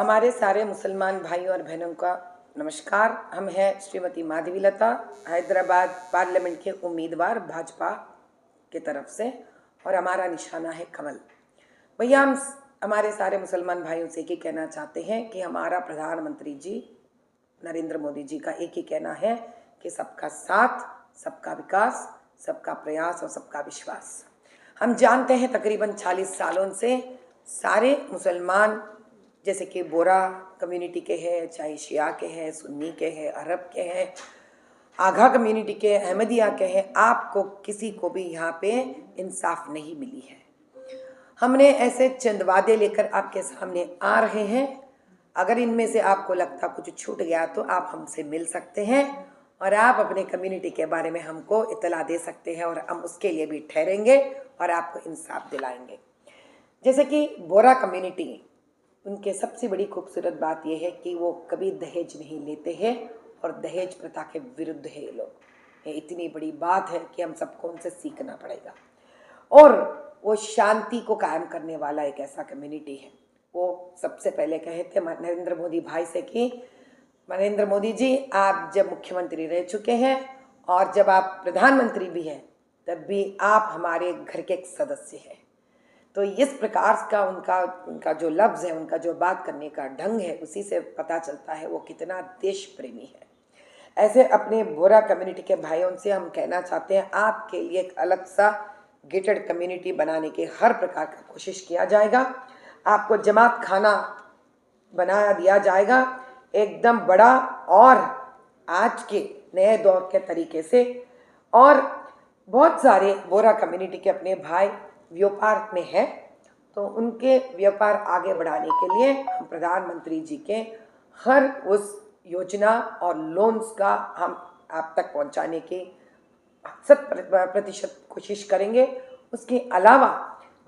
हमारे सारे मुसलमान भाइयों और बहनों का नमस्कार। हम हैं श्रीमती माधवी लता, हैदराबाद पार्लियामेंट के उम्मीदवार भाजपा के तरफ से, और हमारा निशाना है कमल। भैया, हम हमारे सारे मुसलमान भाइयों से एक ही कहना चाहते हैं कि हमारा प्रधानमंत्री जी नरेंद्र मोदी जी का एक ही कहना है कि सबका साथ, सबका विकास, सबका प्रयास और सबका विश्वास। हम जानते हैं तकरीबन 40 सालों से सारे मुसलमान, जैसे कि बोरा कम्युनिटी के हैं, चाहे शिया के हैं, सुन्नी के हैं, अरब के हैं, आघा कम्युनिटी के, अहमदिया के हैं, आपको किसी को भी यहाँ पे इंसाफ नहीं मिली है। हमने ऐसे चंद वादे लेकर आपके सामने आ रहे हैं। अगर इनमें से आपको लगता कुछ छूट गया तो आप हमसे मिल सकते हैं और आप अपने कम्युनिटी के बारे में हमको इत्तला दे सकते हैं, और हम उसके लिए भी ठहरेंगे और आपको इंसाफ दिलाएंगे। जैसे कि बोरा कम्युनिटी, उनके सबसे बड़ी खूबसूरत बात यह है कि वो कभी दहेज नहीं लेते हैं और दहेज प्रथा के विरुद्ध है ये लोग। ये इतनी बड़ी बात है कि हम सबको उनसे सीखना पड़ेगा। और वो शांति को कायम करने वाला एक ऐसा कम्युनिटी है। वो सबसे पहले कहे थे नरेंद्र मोदी भाई से कि नरेंद्र मोदी जी, आप जब मुख्यमंत्री रह चुके हैं और जब आप प्रधानमंत्री भी हैं, तब भी आप हमारे घर के एक सदस्य हैं। तो इस प्रकार का उनका जो लफ्ज़ है, उनका जो बात करने का ढंग है, उसी से पता चलता है वो कितना देश प्रेमी है। ऐसे अपने बोरा कम्युनिटी के भाइयों से हम कहना चाहते हैं, आपके लिए एक अलग सा गेटेड कम्युनिटी बनाने के हर प्रकार का कोशिश किया जाएगा। आपको जमात खाना बना दिया जाएगा, एकदम बड़ा और आज के नए दौर के तरीके से। और बहुत सारे बोरा कम्युनिटी के अपने भाई व्यापार में है, तो उनके व्यापार आगे बढ़ाने के लिए हम प्रधानमंत्री जी के हर उस योजना और लोन्स का हम आप तक पहुंचाने की 100% कोशिश करेंगे। उसके अलावा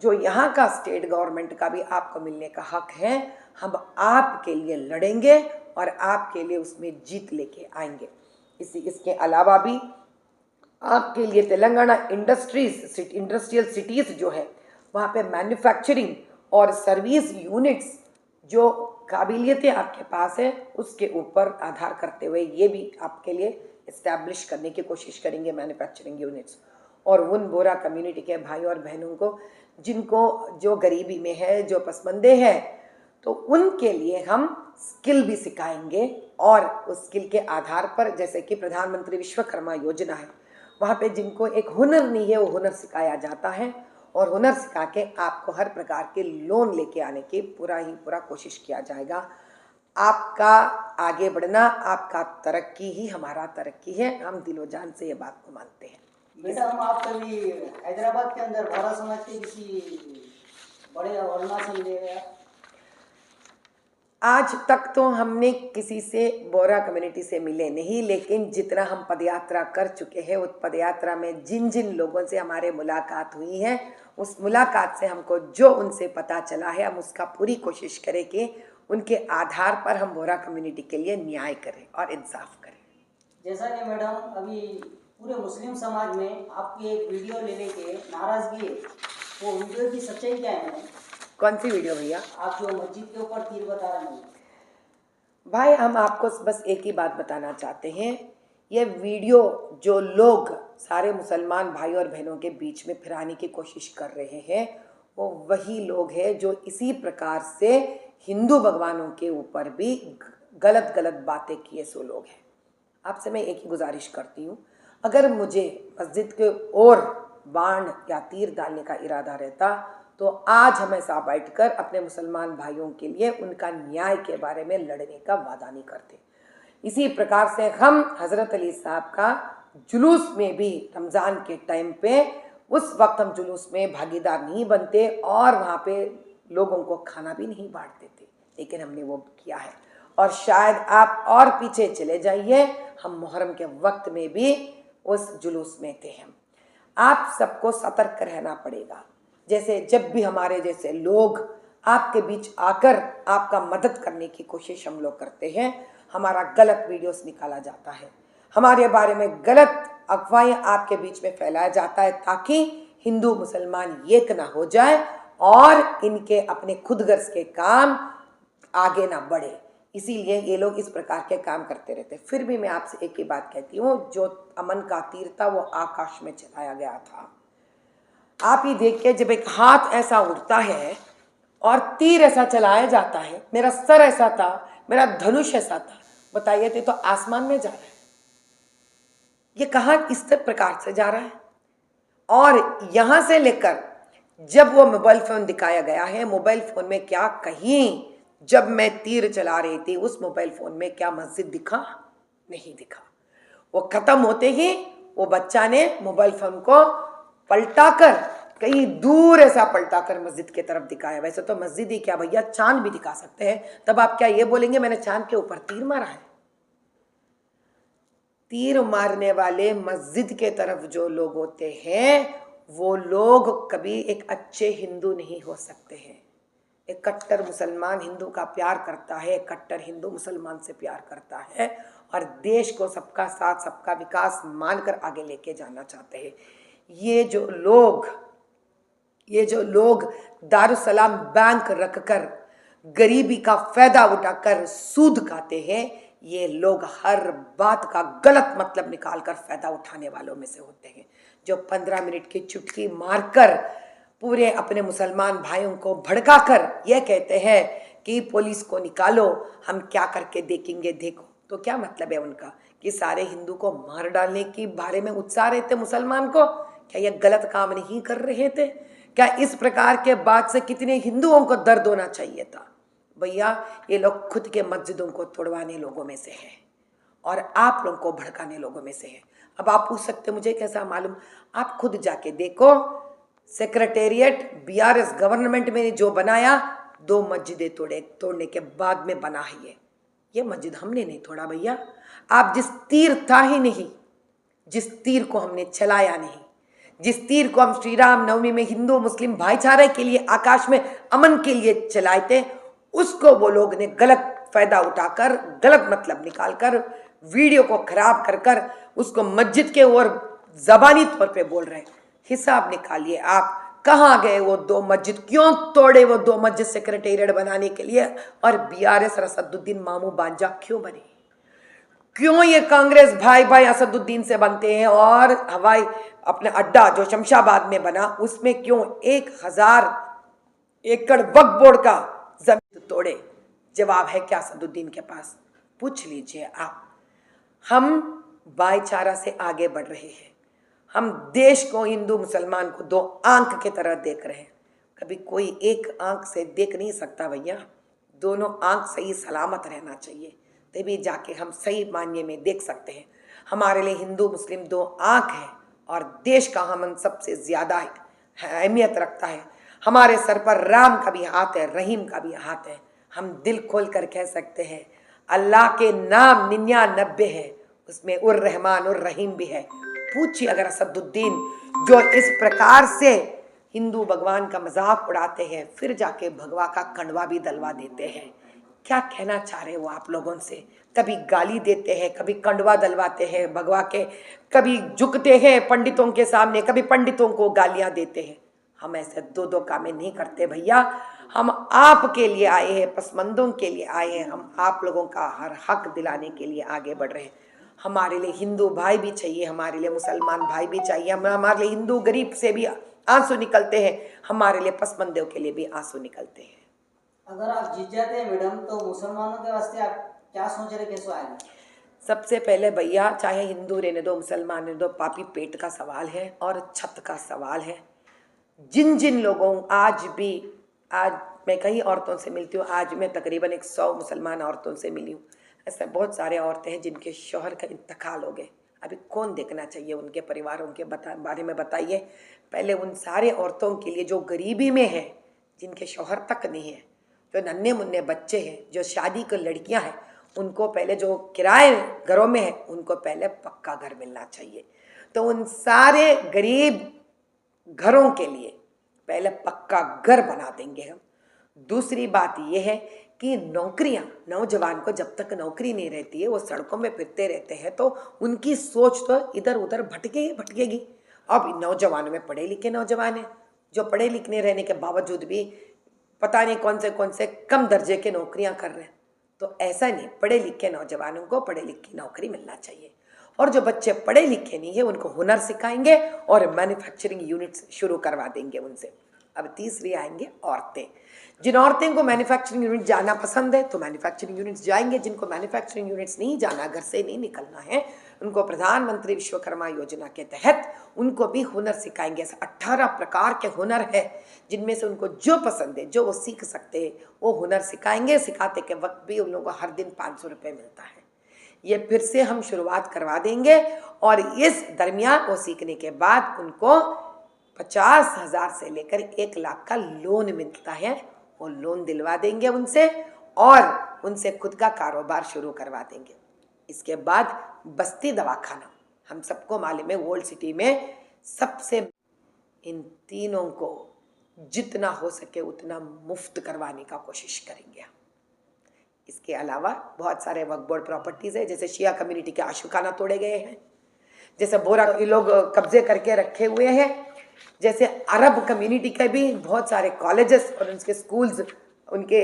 जो यहाँ का स्टेट गवर्नमेंट का भी आपको मिलने का हक है, हम आपके लिए लड़ेंगे और आपके लिए उसमें जीत लेके आएंगे। इसके अलावा भी आपके लिए तेलंगाना इंडस्ट्रियल सिटीज़ जो है, वहाँ पे मैन्युफैक्चरिंग और सर्विस यूनिट्स जो काबिलियतें आपके पास है, उसके ऊपर आधार करते हुए ये भी आपके लिए इस्टेब्लिश करने की कोशिश करेंगे मैन्युफैक्चरिंग यूनिट्स। और उन बोरा कम्युनिटी के भाई और बहनों को जिनको जो गरीबी में है, जो पसमंदे हैं, तो उनके लिए हम स्किल भी सिखाएंगे। और उस स्किल के आधार पर, जैसे कि प्रधानमंत्री विश्वकर्मा योजना है, वहाँ पे जिनको एक हुनर नहीं है, वो हुनर सिखाया जाता है, और हुनर सिखा के आपको हर प्रकार के लोन लेके आने की पूरा कोशिश किया जाएगा। आपका आगे बढ़ना, आपका तरक्की ही हमारा तरक्की है। हम दिलो जान से ये बात को मानते हैं। मैडम, आप कभी हैदराबाद के अंदर बोरा समाज के किसी बड़े वर्मा से मिले हैं? आज तक तो हमने किसी से बोरा कम्युनिटी से मिले नहीं, लेकिन जितना हम पदयात्रा कर चुके हैं, उस पदयात्रा में जिन जिन लोगों से हमारे मुलाकात हुई है, उस मुलाकात से हमको जो उनसे पता चला है, हम उसका पूरी कोशिश करें कि उनके आधार पर हम बोरा कम्युनिटी के लिए न्याय करें और इंसाफ करें। जैसा कि मैडम, अभी पूरे मुस्लिम समाज में आपकी एक वीडियो लेने के नाराजगी है, वो वीडियो की सच्चाई क्या है मैडम? कौन सी वीडियो भैया? आप जो मस्जिद के ऊपर तीर बता रहे हैं। भाई, हम आपको बस एक ही बात बताना चाहते हैं, ये वीडियो जो लोग सारे मुसलमान भाई और बहनों के बीच में फिराने की कोशिश कर रहे हैं, वो वही लोग हैं जो इसी प्रकार से हिंदू भगवानों के ऊपर भी गलत गलत बातें किए सो लोग हैं। आपसे मैं एक ही गुजारिश करती हूँ, अगर मुझे मस्जिद के ओर बाण या तीर डालने का इरादा रहता तो आज हम ऐसा बैठकर अपने मुसलमान भाइयों के लिए उनका न्याय के बारे में लड़ने का वादा नहीं करते। इसी प्रकार से हम हज़रत अली साहब का जुलूस में भी रमज़ान के टाइम पे, उस वक्त हम जुलूस में भागीदार नहीं बनते और वहाँ पे लोगों को खाना भी नहीं बांटते थे, लेकिन हमने वो किया है। और शायद आप और पीछे चले जाइए, हम मुहर्रम के वक्त में भी उस जुलूस में थे। हम आप सबको सतर्क रहना पड़ेगा। जैसे जब भी हमारे जैसे लोग आपके बीच आकर आपका मदद करने की कोशिश हम लोग करते हैं, हमारा गलत वीडियोस निकाला जाता है, हमारे बारे में गलत अफवाहें आपके बीच में फैलाया जाता है, ताकि हिंदू मुसलमान एक ना हो जाए और इनके अपने खुद गर्ज के काम आगे ना बढ़े, इसीलिए ये लोग इस प्रकार के काम करते रहते। फिर भी मैं आपसे एक ही बात कहती हूँ, जो अमन का तीर था वो आकाश में चलाया गया था। आप ही देखिए, जब एक हाथ ऐसा उड़ता है और तीर ऐसा चलाया जाता है, मेरा सर ऐसा था, मेरा धनुष ऐसा था, बताइए तो आसमान में जा रहा है, ये कहाँ इस प्रकार से जा रहा है। और यहां से लेकर जब वो मोबाइल फोन दिखाया गया है, मोबाइल फोन में क्या कहीं जब मैं तीर चला रही थी उस मोबाइल फोन में क्या मस्जिद दिखा? नहीं दिखा। वो खत्म होते ही वो बच्चा ने मोबाइल फोन को पलटाकर कहीं दूर ऐसा पलटाकर मस्जिद की तरफ दिखाया। वैसे तो मस्जिद ही क्या भैया, चांद भी दिखा सकते हैं, तब आप क्या ये बोलेंगे मैंने चांद के ऊपर तीर मारा है? तीर मारने वाले मस्जिद के तरफ जो लोग होते हैं वो लोग कभी एक अच्छे हिंदू नहीं हो सकते हैं। एक कट्टर मुसलमान हिंदू का प्यार करता है, एक कट्टर हिंदू मुसलमान से प्यार करता है और देश को सबका साथ सबका विकास मानकर आगे लेके जाना चाहते हैं। ये जो लोग दारुसलाम बैंक रखकर गरीबी का फायदा उठाकर सूद खाते हैं, ये लोग हर बात का गलत मतलब निकालकर फायदा उठाने वालों में से होते हैं, जो 15 मिनट की चुटकी मारकर पूरे अपने मुसलमान भाइयों को भड़काकर यह कहते हैं कि पुलिस को निकालो, हम क्या करके देखेंगे, देखो। तो क्या मतलब है उनका कि सारे हिंदू को मार डालने की बारे में उत्साह रहते मुसलमान को? क्या यह गलत काम नहीं कर रहे थे? क्या इस प्रकार के बात से कितने हिंदुओं को दर्द होना चाहिए था? भैया ये लोग खुद के मस्जिदों को तोड़वाने लोगों में से हैं और आप लोगों को भड़काने लोगों में से हैं। अब आप पूछ सकते मुझे कैसा मालूम? आप खुद जाके देखो, सेक्रेटेरिएट बीआरएस गवर्नमेंट में जो बनाया, 2 मस्जिदें तोड़ने के बाद में बना है ये मस्जिद हमने नहीं तोड़ा भैया। आप जिस तीर था ही नहीं, जिस तीर को हमने चलाया नहीं, जिस तीर को हम श्री राम नवमी में हिंदू मुस्लिम भाईचारे के लिए, आकाश में अमन के लिए चलाए थे, उसको वो लोग ने गलत फायदा उठाकर, गलत मतलब निकालकर, वीडियो को खराब कर कर उसको मस्जिद के और जबानी तौर पे बोल रहे हैं। हिसाब निकालिए आप, कहाँ गए वो 2 मस्जिद? क्यों तोड़े वो 2 मस्जिद सेक्रेटेरिएट बनाने के लिए? और बीआरएस असदुद्दीन मामू बांजा क्यों बने? क्यों ये कांग्रेस भाई असदुद्दीन से बनते हैं? और हवाई अपने अड्डा जो शमशाबाद में बना उसमें क्यों 1000 एकड़ वक्फ बोर्ड का जमीन तोड़े? जवाब है क्या असदुद्दीन के पास? पूछ लीजिए आप। हम भाईचारा से आगे बढ़ रहे हैं, हम देश को, हिंदू मुसलमान को 2 आंख की तरह देख रहे हैं। कभी कोई एक आंख से देख नहीं सकता भैया, दोनों आंख सही सलामत रहना चाहिए, तभी जाके हम सही मायने में देख सकते हैं। हमारे लिए हिंदू मुस्लिम 2 आंख है और देश का हम सबसे ज़्यादा अहमियत रखता है। हमारे सर पर राम का भी हाथ है, रहीम का भी हाथ है। हम दिल खोल कर कह सकते हैं अल्लाह के नाम 99 है, उसमें उर रहमान उर रहीम भी है। पूछिए अगर असदुद्दीन जो इस प्रकार से हिंदू भगवान का मजाक उड़ाते हैं, फिर जाके भगवा का कंडवा भी दलवा देते हैं, क्या कहना चाह रहे हो आप लोगों से? कभी गाली देते हैं, कभी कंडवा दलवाते हैं भगवा के, कभी झुकते हैं पंडितों के सामने, कभी पंडितों को गालियां देते हैं। हम ऐसे 2 कामें नहीं करते भैया। हम आपके लिए आए हैं, पसमंदों के लिए आए हैं, हम आप लोगों का हर हक दिलाने के लिए आगे बढ़ रहे हैं। हमारे लिए हिंदू भाई भी चाहिए, हमारे लिए मुसलमान भाई भी चाहिए, हमारे लिए हिंदू गरीब से भी आंसू निकलते हैं, हमारे लिए पसमंदों के लिए भी आंसू निकलते हैं। अगर आप जीत जाते हैं मैडम, तो मुसलमानों के वास्ते आप क्या सोच रहे, कैसे आएंगे? सबसे पहले भैया, चाहे हिंदू रहने दो, मुसलमान रहने दो, पापी पेट का सवाल है और छत का सवाल है। जिन लोगों, आज मैं कई औरतों से मिलती हूँ, आज मैं तकरीबन 100 मुसलमान औरतों से मिली हूँ। ऐसे बहुत सारे औरतें हैं जिनके शौहर का इंतकाल हो गए, अभी कौन देखना चाहिए उनके परिवारों के बारे में बताइए। पहले उन सारे औरतों के लिए जो गरीबी में है, जिनके शौहर तक नहीं है, जो नन्हे मुन्ने बच्चे हैं, जो शादी की लड़कियां हैं, उनको पहले, जो किराए घरों में है, उनको पहले पक्का घर मिलना चाहिए। तो उन सारे गरीब घरों के लिए पहले पक्का घर बना देंगे हम। दूसरी बात यह है कि नौकरियां, नौजवान को जब तक नौकरी नहीं रहती है, वो सड़कों में फिरते रहते हैं, तो उनकी सोच तो इधर उधर भटकेगी। अब नौजवानों में पढ़े लिखे नौजवान हैं, जो पढ़े लिखने रहने के बावजूद भी पता नहीं कौन से कम दर्जे के नौकरियां कर रहे हैं। तो ऐसा नहीं, पढ़े लिखे नौजवानों को पढ़े लिखी नौकरी मिलना चाहिए। और जो बच्चे पढ़े लिखे नहीं है उनको हुनर सिखाएंगे और मैन्युफैक्चरिंग यूनिट्स शुरू करवा देंगे उनसे। अब तीसरी आएंगे औरतें। जिन औरतें को मैन्युफैक्चरिंग यूनिट जाना पसंद है तो मैन्युफैक्चरिंग यूनिट्स जाएंगे। जिनको मैन्युफैक्चरिंग यूनिट्स नहीं जाना, घर से नहीं निकलना है, उनको प्रधानमंत्री विश्वकर्मा योजना के तहत उनको भी हुनर सिखाएंगे। ऐसे 18 प्रकार के हुनर है जिनमें से उनको जो पसंद है, जो वो सीख सकते हैं, वो हुनर सिखाएंगे। सिखाते के वक्त भी उन लोगों को हर दिन 500 रुपये मिलता है। ये फिर से हम शुरुआत करवा देंगे और इस दरमियान वो सीखने के बाद उनको 50,000 से लेकर 1 लाख का लोन मिलता है। वो लोन दिलवा देंगे उनसे और उनसे खुद का कारोबार शुरू करवा देंगे। इसके बाद बस्ती दवाखाना, हम सबको मालूम है ओल्ड सिटी में सबसे, इन तीनों को जितना हो सके उतना मुफ्त करवाने का कोशिश करेंगे। इसके अलावा बहुत सारे वक्फ बोर्ड प्रॉपर्टीज़ है, जैसे शिया कम्युनिटी के आशिकाना तोड़े गए हैं, जैसे बोरा के लोग कब्जे करके रखे हुए हैं, जैसे अरब कम्युनिटी के भी बहुत सारे कॉलेजेस और उनके स्कूल्स उनके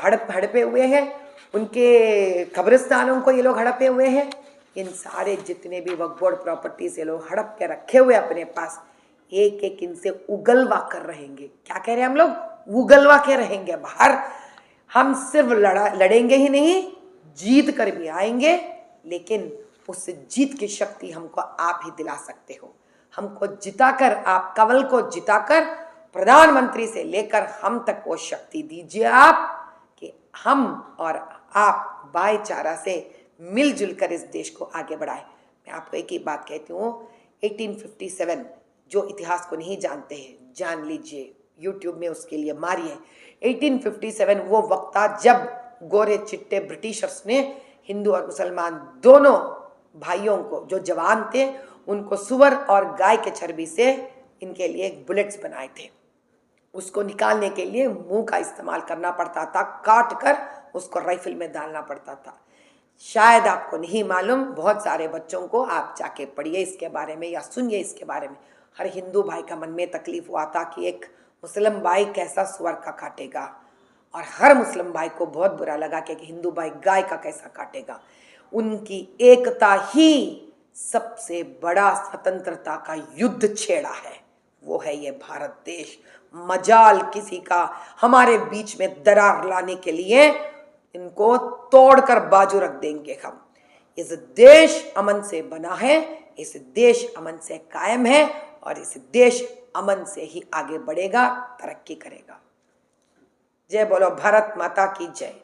हड़पे हुए हैं, उनके कब्रिस्तानों को ये लोग हड़पे हुए हैं। इन सारे जितने भी वक्फ बोर्ड प्रॉपर्टीज ये लोग हड़प के रखे हुए अपने पास, एक एक इनसे उगलवा कर रहेंगे। क्या कह रहे हैं हम लोग? उगलवा के रहेंगे बाहर। हम सिर्फ लड़ेंगे ही नहीं, जीत कर भी आएंगे, लेकिन उस जीत की शक्ति हमको आप ही दिला सकते हो। हमको जिताकर, आप कंवल को जिताकर प्रधानमंत्री से लेकर हम तक वो शक्ति दीजिए आप, कि हम और आप भाईचारा से मिलजुल कर इस देश को आगे बढ़ाएं। मैं आपको एक ही बात कहती हूँ, 1857 जो इतिहास को नहीं जानते हैं जान लीजिए, यूट्यूब में उसके लिए मारिए। 1857 वो वक्त था जब गोरे चिट्टे ब्रिटिशर्स ने हिंदू और मुसलमान दोनों भाइयों को, जो जवान थे, उनको सुअर और गाय के चर्बी से इनके लिए बुलेट्स बनाए थे। उसको निकालने के लिए मुंह का इस्तेमाल करना पड़ता था, काट कर उसको राइफल में डालना पड़ता था। शायद आपको नहीं मालूम, बहुत सारे बच्चों को आप जाके पढ़िए इसके बारे में या सुनिए इसके बारे में। हर हिंदू भाई का मन में तकलीफ हुआ था कि एक मुस्लिम भाई कैसा सुअर का काटेगा, और हर मुस्लिम भाई को बहुत बुरा लगा कि हिंदू भाई गाय का कैसा काटेगा। उनकी एकता ही सबसे बड़ा स्वतंत्रता का युद्ध छेड़ा है, वो है ये भारत देश। मजाल किसी का हमारे बीच में दरार लाने के लिए, इनको तोड़कर बाजू रख देंगे हम। इस देश अमन से बना है, इस देश अमन से कायम है, और इस देश अमन से ही आगे बढ़ेगा, तरक्की करेगा। जय बोलो भारत माता की जय।